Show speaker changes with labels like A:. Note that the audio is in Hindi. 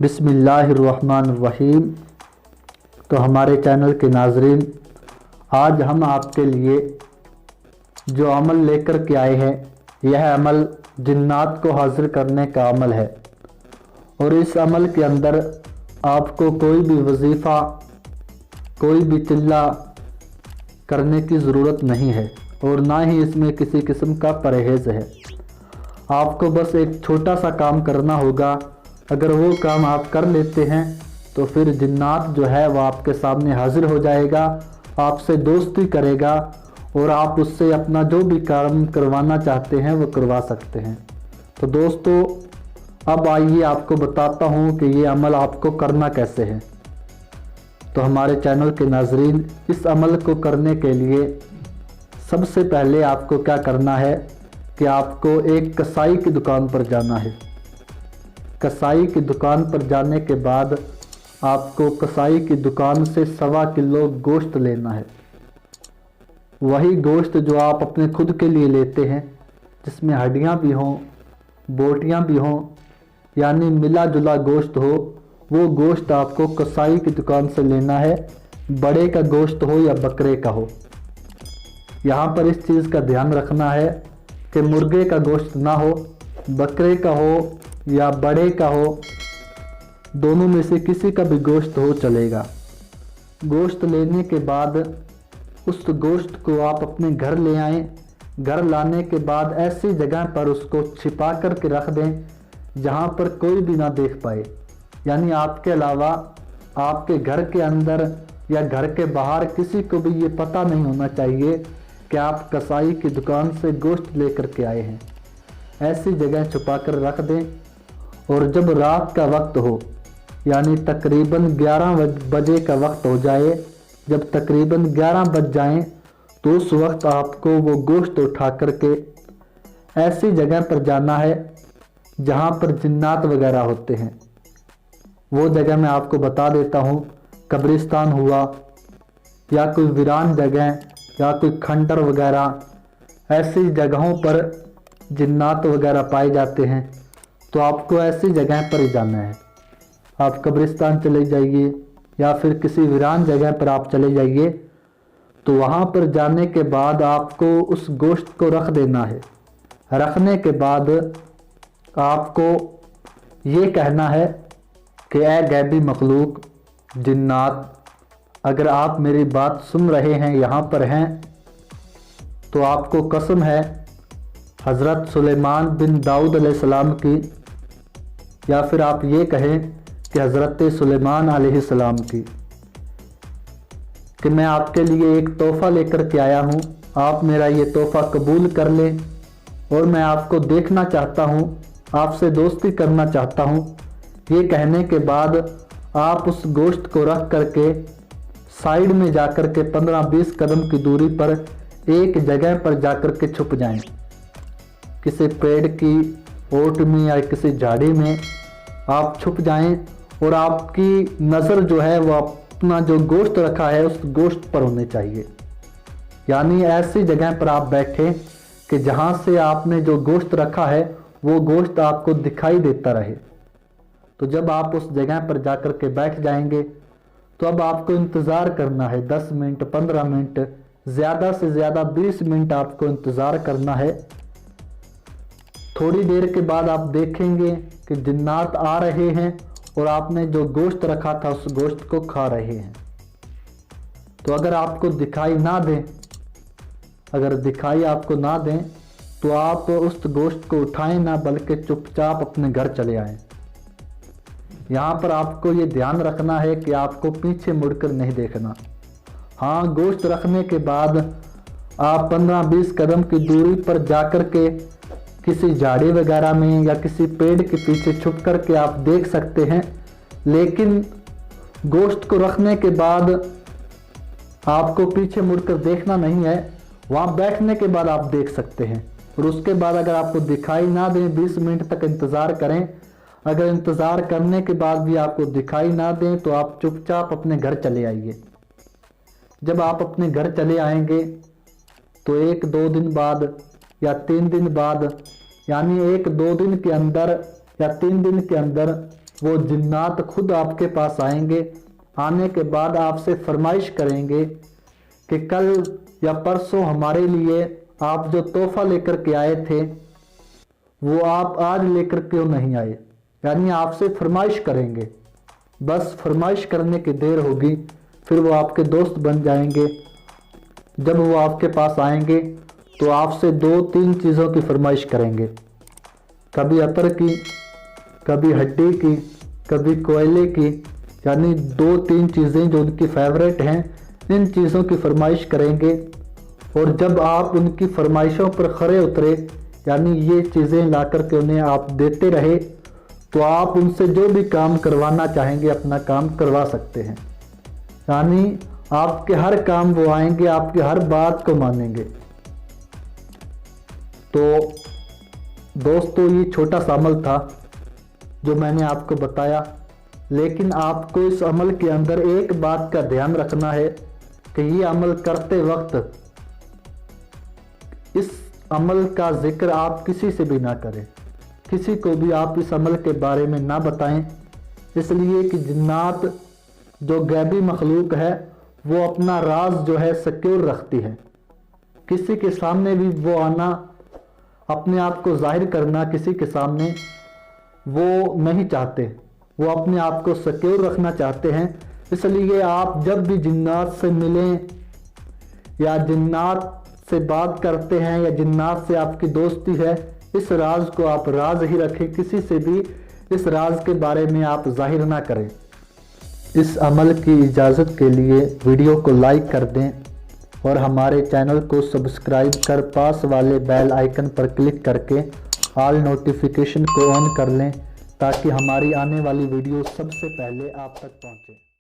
A: बिस्मिल्लाहिर्रहमानिर्रहीम। तो हमारे चैनल के नाजरीन, आज हम आपके लिए जो अमल लेकर के आए हैं, यह अमल जिन्नात को हाजिर करने का अमल है। और इस अमल के अंदर आपको कोई भी वजीफ़ा, कोई भी चिल्ला करने की ज़रूरत नहीं है और ना ही इसमें किसी किस्म का परहेज़ है। आपको बस एक छोटा सा काम करना होगा। अगर वो काम आप कर लेते हैं तो फिर जिन्नात जो है वह आपके सामने हाजिर हो जाएगा, आपसे दोस्ती करेगा और आप उससे अपना जो भी काम करवाना चाहते हैं वो करवा सकते हैं। तो दोस्तों, अब आइए आपको बताता हूँ कि ये अमल आपको करना कैसे है। तो हमारे चैनल के नाजरीन, इस अमल को करने के लिए सबसे पहले आपको क्या करना है कि आपको एक कसाई की दुकान पर जाना है। कसाई की दुकान पर जाने के बाद आपको कसाई की दुकान से 1.25 किलो गोश्त लेना है। वही गोश्त जो आप अपने खुद के लिए लेते हैं, जिसमें हड्डियां भी हों, बोटियां भी हों, यानी मिला जुला गोश्त हो, वो गोश्त आपको कसाई की दुकान से लेना है। बड़े का गोश्त हो या बकरे का हो। यहाँ पर इस चीज़ का ध्यान रखना है कि मुर्गे का गोश्त ना हो, बकरे का हो या बड़े का हो, दोनों में से किसी का भी गोश्त हो चलेगा। गोश्त लेने के बाद उस गोश्त को आप अपने घर ले आएं। घर लाने के बाद ऐसी जगह पर उसको छिपा कर के रख दें जहां पर कोई भी ना देख पाए, यानी आपके अलावा आपके घर के अंदर या घर के बाहर किसी को भी ये पता नहीं होना चाहिए कि आप कसाई की दुकान से गोश्त लेकर के आए हैं। ऐसी जगह छुपा कर रख दें और जब रात का वक्त हो, यानी तकरीबन 11 बजे का वक्त हो जाए, जब तकरीबन 11 बज जाएं, तो उस वक्त आपको वो गोश्त उठा करके ऐसी जगह पर जाना है जहां पर जिन्नात वगैरह होते हैं। वो जगह मैं आपको बता देता हूँ, कब्रिस्तान हुआ या कोई वीरान जगह या कोई खंडर वगैरह, ऐसी जगहों पर जिन्नात वगैरह पाए जाते हैं। तो आपको ऐसी जगह पर ही जाना है। आप कब्रिस्तान चले जाइए या फिर किसी वीरान जगह पर आप चले जाइए। तो वहाँ पर जाने के बाद आपको उस गोश्त को रख देना है। रखने के बाद आपको ये कहना है कि ए गैबी मखलूक, जिन्नात, अगर आप मेरी बात सुन रहे हैं, यहाँ पर हैं, तो आपको कसम है हज़रत सुलेमान बिन दाऊद अलैहिस्सलाम की, या फिर आप ये कहें कि हज़रत सुलेमान अलैहिस्सलाम की, कि मैं आपके लिए एक तोहफ़ा लेकर के आया हूँ। आप मेरा ये तोहफ़ा कबूल कर लें और मैं आपको देखना चाहता हूँ, आपसे दोस्ती करना चाहता हूँ। ये कहने के बाद आप उस गोश्त को रख करके साइड में जाकर के 15-20 कदम की दूरी पर एक जगह पर जाकर के छुप जाएं। किसी पेड़ की ओट में या किसी झाड़ी में आप छुप जाएं और आपकी नज़र जो है वो अपना जो गोश्त रखा है उस गोश्त पर होनी चाहिए। यानी ऐसी जगह पर आप बैठें कि जहां से आपने जो गोश्त रखा है वो गोश्त आपको दिखाई देता रहे। तो जब आप उस जगह पर जाकर के बैठ जाएंगे तो अब आपको इंतज़ार करना है 10 मिनट, 15 मिनट, ज़्यादा से ज़्यादा 20 मिनट आपको इंतज़ार करना है। थोड़ी देर के बाद आप देखेंगे कि जिन्नात आ रहे हैं और आपने जो गोश्त रखा था उस गोश्त को खा रहे हैं। तो अगर आपको दिखाई ना दें, अगर दिखाई आपको ना दें, तो आप उस गोश्त को उठाएं ना, बल्कि चुपचाप अपने घर चले आएं। यहाँ पर आपको ये ध्यान रखना है कि आपको पीछे मुड़कर नहीं देखना। हाँ, गोश्त रखने के बाद आप 15-20 कदम की दूरी पर जाकर के किसी झाड़ी वगैरह में या किसी पेड़ के पीछे छुप कर के आप देख सकते हैं, लेकिन गोश्त को रखने के बाद आपको पीछे मुड़कर देखना नहीं है। वहाँ बैठने के बाद आप देख सकते हैं और उसके बाद अगर आपको दिखाई ना दें 20 मिनट तक इंतज़ार करें। अगर इंतज़ार करने के बाद भी आपको दिखाई ना दें तो आप चुपचाप अपने घर चले आइए। जब आप अपने घर चले आएंगे तो 1-2 दिन बाद या 3 दिन बाद, यानी 1-2 दिन के अंदर या 3 दिन के अंदर वो जिन्नात खुद आपके पास आएंगे। आने के बाद आपसे फरमाइश करेंगे कि कल या परसों हमारे लिए आप जो तोहफा लेकर के आए थे वो आप आज लेकर क्यों नहीं आए। यानी आपसे फरमाइश करेंगे, बस फरमाइश करने की देर होगी, फिर वो आपके दोस्त बन जाएंगे। जब वो आपके पास आएंगे तो आपसे 2-3 चीज़ों की फरमाइश करेंगे, कभी अतर की, कभी हड्डी की, कभी कोयले की। यानी 2-3 चीज़ें जो उनकी फेवरेट हैं, इन चीज़ों की फरमाइश करेंगे। और जब आप उनकी फरमाइशों पर खरे उतरे, यानी ये चीज़ें ला कर के उन्हें आप देते रहे, तो आप उनसे जो भी काम करवाना चाहेंगे अपना काम करवा सकते हैं। यानी आपके हर काम वो आएंगे, आपकी हर बात को मानेंगे। तो दोस्तों, ये छोटा सा अमल था जो मैंने आपको बताया, लेकिन आपको इस अमल के अंदर एक बात का ध्यान रखना है कि ये अमल करते वक्त इस अमल का जिक्र आप किसी से भी ना करें, किसी को भी आप इस अमल के बारे में ना बताएं, इसलिए कि जिन्नात जो गैबी मखलूक है वो अपना राज जो है सिक्योर रखती है। किसी के सामने भी वो आना, अपने आप को जाहिर करना किसी के सामने वो नहीं चाहते, वो अपने आप को सिक्योर रखना चाहते हैं। इसलिए आप जब भी जिन्नात से मिलें या जिन्नात से बात करते हैं या जिन्नात से आपकी दोस्ती है, इस राज को आप राज ही रखें, किसी से भी इस राज के बारे में आप जाहिर ना करें। इस अमल की इजाज़त के लिए वीडियो को लाइक कर दें और हमारे चैनल को सब्सक्राइब कर पास वाले बेल आइकन पर क्लिक करके ऑल नोटिफिकेशन को ऑन कर लें, ताकि हमारी आने वाली वीडियो सबसे पहले आप तक पहुंचे।